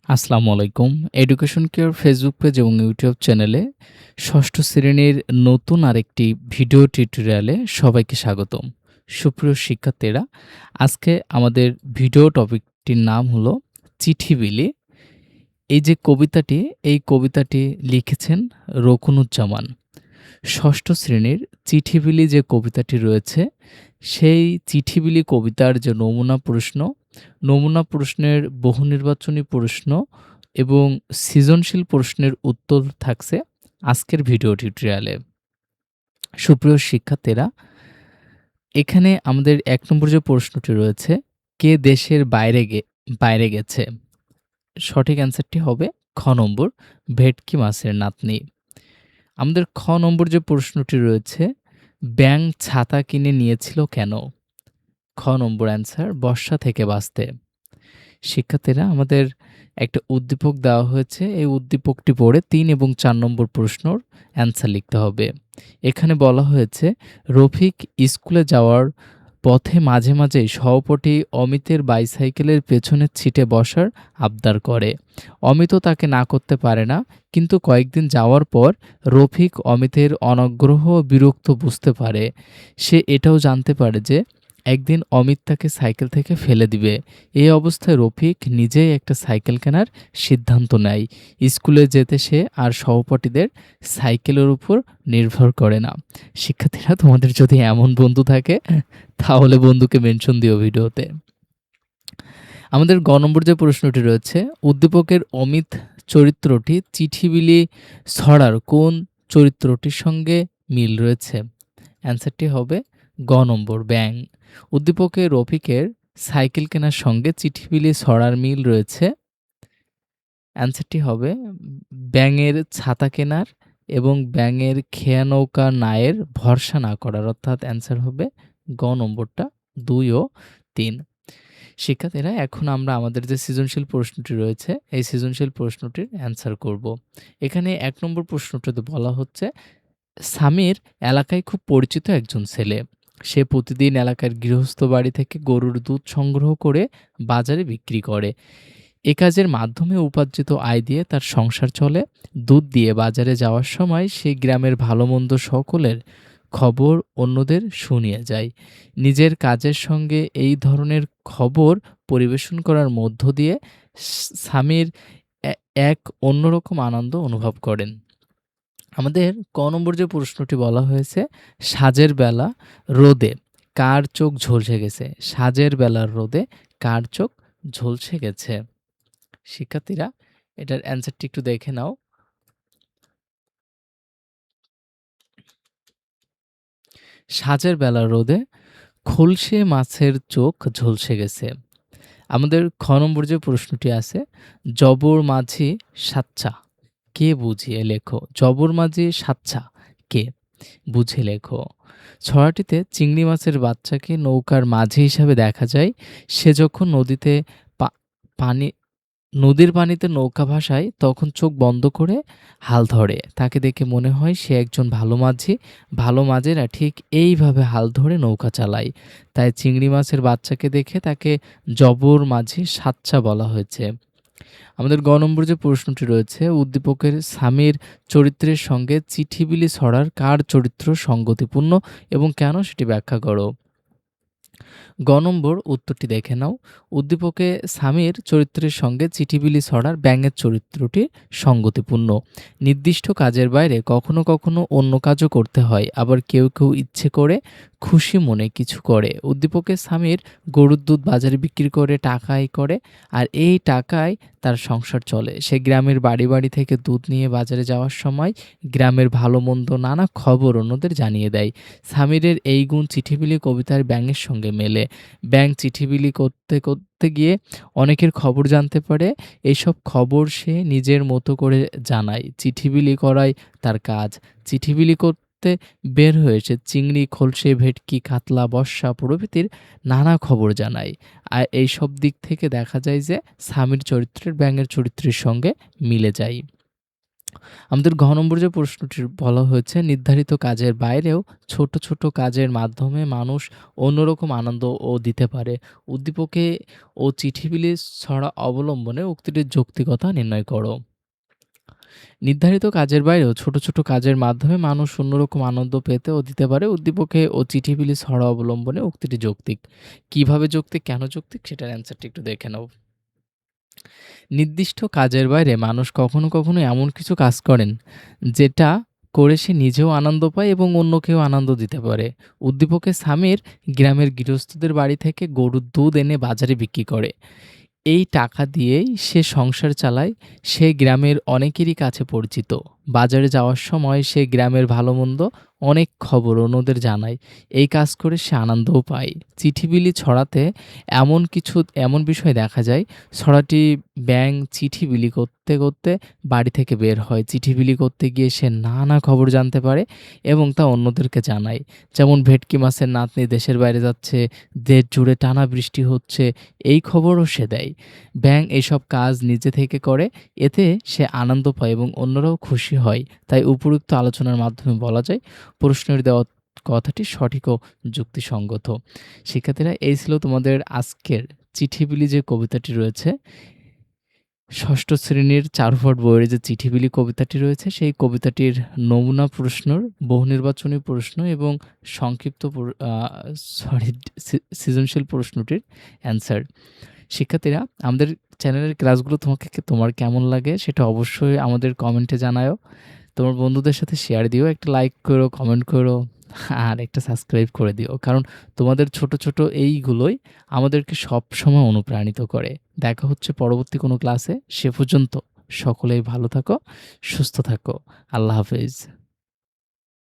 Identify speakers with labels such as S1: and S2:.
S1: আসসালামু আলাইকুম। Education care Facebook page এবং ইউটিউব চ্যানেলে ষষ্ঠ শ্রেণীর নতুন আরেকটি ভিডিও টিউটোরিয়ালে সবাইকে স্বাগতম। সুপ্রিয় শিক্ষার্থীরা, আজকে আমাদের ভিডিও টপিকটির নাম হলো চিঠি বিলি। এই যে কবিতাটি, এই কবিতাটি লিখেছেন রকুনুজ্জামান। ষষ্ঠ শ্রেণীর চিঠি বিলি যে কবিতাটি রয়েছে, সেই চিঠি বিলি কবিতার যে নমুনা প্রশ্নের বহু নির্বাচনী প্রশ্ন এবং সৃজনশীল প্রশ্নের উত্তর থাকছে আজকের ভিডিও টিউটোরিয়ালে। সুপ্রিয় শিক্ষার্থীরা, এখানে আমাদের ১ নম্বর যে প্রশ্নটি রয়েছে, কে দেশের বাইরে গেছে? সঠিক অ্যান্সারটি হবে খ নম্বর, ভেটকি মাছের নাতনি। আমাদের খ নম্বর যে প্রশ্নটি রয়েছে, ব্যাঙ ছাতা কিনে নিয়েছিল কেন? খ নম্বর অ্যান্সার, বর্ষা থেকে বাঁচতে। শিক্ষার্থীরা, আমাদের একটা উদ্দীপক দেওয়া হয়েছে। এই উদ্দীপকটি পড়ে ৩ এবং ৪ নম্বর প্রশ্নর অ্যান্সার লিখতে হবে। এখানে বলা হয়েছে, রফিক স্কুলে যাওয়ার পথে মাঝে মাঝেই সহপাঠী অমিতের বাইসাইকেলের পেছনের সিটে বসার আবদার করে। অমিতও তাকে না করতে পারে না, কিন্তু কয়েকদিন যাওয়ার পর রফিক অমিতের অনাগ্রহ ও বিরক্ত বুঝতে পারে। সে এটাও জানতে পারে যে একদিন অমিত তাকে সাইকেল থেকে ফেলে দিবে। এই অবস্থায় রফিক নিজেই একটা সাইকেল কেনার সিদ্ধান্ত নেয়। স্কুলে যেতে সে আর সহপাঠীদের সাইকেলের উপর নির্ভর করে না। শিক্ষার্থীরা, তোমাদের যদি এমন বন্ধু থাকে তাহলে বন্ধুকে মেনশন দিও ভিডিওতে। আমাদের গ নম্বর যে প্রশ্নটি রয়েছে, উদ্দীপকের অমিত চরিত্রটি চিঠি বিলি ছড়ার কোন চরিত্রটির সঙ্গে মিল রয়েছে? অ্যান্সারটি হবে গ নম্বর, ব্যাঙ। উদ্দীপকে রফিকের সাইকেল কেনার সঙ্গে চিঠি বিলি ছড়ার মিল রয়েছে। অ্যান্সারটি হবে ব্যাঙের ছাতা কেনার এবং ব্যাঙের খেয়া নৌকা নায়ের ভরসা না করার, অর্থাৎ অ্যান্সার হবে গ নম্বরটা ২ ও ৩। শিক্ষার্থীরা, এখন আমরা আমাদের যে সৃজনশীল প্রশ্নটি রয়েছে, এই সৃজনশীল প্রশ্নটির অ্যান্সার করব। এখানে ১ নম্বর প্রশ্নটিতে বলা হচ্ছে, সামির এলাকায় খুব পরিচিত একজন ছেলে। সে প্রতিদিন এলাকার গৃহস্থ বাড়ি থেকে গরুর দুধ সংগ্রহ করে বাজারে বিক্রি করে। এ কাজের মাধ্যমে উপার্জিত আয় দিয়ে তার সংসার চলে। দুধ দিয়ে বাজারে যাওয়ার সময় সে গ্রামের ভালো-মন্দ সকলের খবর অন্যদের শুনিয়ে যায়। নিজের কাজের সঙ্গে এই ধরনের খবর পরিবেশন করার মধ্য দিয়ে সামির এক অন্যরকম আনন্দ অনুভব করেন। আমাদের ক নম্বর যে প্রশ্নটি বলা হয়েছে, সাঁঝের বেলা রোদে কার চোখ ঝলসে গেছে? সাঁঝের বেলার রোদে কার চোখ ঝলসে গেছে? শিক্ষার্থীরা, এটার অ্যান্সারটি একটু দেখে নাও। সাঁঝের বেলার রোদে খলসে মাছের চোখ ঝলসে গেছে। আমাদের খ নম্বর যে প্রশ্নটি আছে, জবর মাঝি সাচ্চা কে বুঝিয়ে লেখো? জবর মাঝি সাচ্চা কে? বুঝে লেখো। ছড়াটিতে চিংড়ি মাছের বাচ্চাকে নৌকার মাঝি হিসাবে দেখা যায়। সে যখন পানি নদীর পানিতে নৌকা ভাসায় তখন চোখ বন্ধ করে হাল ধরে। তাকে দেখে মনে হয় সে একজন ভালো মাঝি। ভালো মাঝিরা ঠিক এইভাবে হাল ধরে নৌকা চালায়। তাই চিংড়ি মাছের বাচ্চাকে দেখে তাকে জবর মাঝি সাচ্চা বলা হয়েছে। আমাদের গ নম্বর যে প্রশ্নটি রয়েছে, উদ্দীপকের স্বামীর চরিত্রের সঙ্গে চিঠি বিলি ছড়ার কার চরিত্র সঙ্গতিপূর্ণ এবং কেন সেটি ব্যাখ্যা করো। গ নম্বর উত্তরটি দেখে নাও। উদ্দীপকে স্বামীর চরিত্রের সঙ্গে চিঠি বিলি ছড়ার ব্যাঙের চরিত্রটি সঙ্গতিপূর্ণ। নির্দিষ্ট কাজের বাইরে কখনো কখনো অন্য কাজও করতে হয়, আবার কেউ কেউ ইচ্ছে করে খুশি মনে কিছু করে। উদ্দীপকে স্বামীর গরুর দুধ বাজারে বিক্রি করে টাকা আয় করে, আর এই টাকায় তার সংসার চলে। সে গ্রামের বাড়ি বাড়ি থেকে দুধ নিয়ে বাজারে যাওয়ার সময় গ্রামের ভালো মন্দ নানা খবর অন্যদের জানিয়ে দেয়। সামিরের এই গুণ চিঠিবিলি কবিতার ব্যাঙের সঙ্গে মেলে। ব্যাঙ চিঠিবিলি করতে করতে গিয়ে অনেকের খবর জানতে পারে। এইসব খবর সে নিজের মতো করে জানায়। চিঠিবিলি করাই তার কাজ। চিঠিবিলি করতে বের হয়ে সে চিংড়ি, খলসে, ভেটকি, কাতলা, বর্ষা প্রভৃতির নানা খবর জানায়। আর এইসব দিক থেকে দেখা যায় যে স্বামীর চরিত্রের ব্যাঙের চরিত্রের সঙ্গে মিলে যায়। আমাদের ঘ নম্বর যে প্রশ্নটি বলা হয়েছে, নির্ধারিত কাজের বাইরেও ছোট, ছোট কাজের মাধ্যমে মানুষ অন্যরকম আনন্দও দিতে পারে। উদ্দীপকে ও চিঠিবিলি ছড়া অবলম্বনে উক্তিটির যৌক্তিকতা নির্ণয় করো। নির্ধারিত কাজের বাইরেও ছোট, ছোট কাজের মাধ্যমে মানুষ অন্যরকম আনন্দ পেতে ও দিতে পারে। উদ্দীপকে ও চিঠিবিলি ছড়া অবলম্বনে উক্তিটি যৌক্তিক। কিভাবে যৌক্তিক, কেন যৌক্তিক সেটার অ্যান্সারটা একটু দেখে নাও। নির্দিষ্ট কাজের বাইরে মানুষ কখনো, কখনো এমন কিছু কাজ করেন, যেটা করে সে নিজেও আনন্দ পায় এবং অন্যকেও আনন্দ দিতে পারে। উদ্দীপকে সামির গ্রামের গৃহস্থদের বাড়ি থেকে গরুর দুধ এনে বাজারে বিক্রি করে। এই টাকা দিয়েই সে সংসার চালায়। সে গ্রামের অনেকেরই কাছে পরিচিত। বাজারে যাওয়ার সময় সে গ্রামের ভালো-মন্দ অনেক খবর অন্যদের জানায়। এই কাজ করে সে আনন্দও পায়। চিঠি-বিলি ছড়াতে এমন বিষয় দেখা যায়, ছড়াটি ব্যাঙ চিঠি বিলি করতে, করতে বাড়ি থেকে বের হয়। চিঠি বিলি করতে গিয়ে সে নানা খবর জানতে পারে এবং তা অন্যদেরকে জানায়। যেমন ভেটকি মাছের নাতনি দেশের বাইরে যাচ্ছে, দেশ জুড়ে টানা বৃষ্টি হচ্ছে, এই খবরও সে দেয়। ব্যাঙ এসব কাজ নিজে থেকে করে, এতে সে আনন্দ পায় এবং অন্যরাও খুশি হয়। তাই উপরোক্ত আলোচনার মাধ্যমে বলা যায়, প্রশ্নের দেওয়া কথাটি সঠিক ও যুক্তিসঙ্গত। শিক্ষার্থীরা, এই ছিল তোমাদের আজকের চিঠিবিলি যে কবিতাটি রয়েছে, ষষ্ঠ শ্রেণীর চারুপাঠ বইয়ের যে চিঠিবিলি কবিতাটি রয়েছে, সেই কবিতাটির নমুনা প্রশ্নর বহুনির্বাচনী প্রশ্ন এবং সংক্ষিপ্ত সৃজনশীল প্রশ্নটির অ্যান্সার। শিক্ষার্থীরা, আমাদের চ্যানেলের ক্লাসগুলো তোমার কেমন লাগে সেটা অবশ্যই আমাদের কমেন্টে জানাও। তোমার বন্ধুদের সাথে শেয়ার দিও, একটা লাইক করো, কমেন্ট করো আর একটা সাবস্ক্রাইব করে দিও। কারণ তোমাদের ছোট, ছোট এইগুলোই আমাদেরকে সবসময় অনুপ্রাণিত করে। দেখা হচ্ছে পরবর্তী কোনো ক্লাসে। সে পর্যন্ত সকলেই ভালো থাকো, সুস্থ থাকো। আল্লাহ হাফেজ।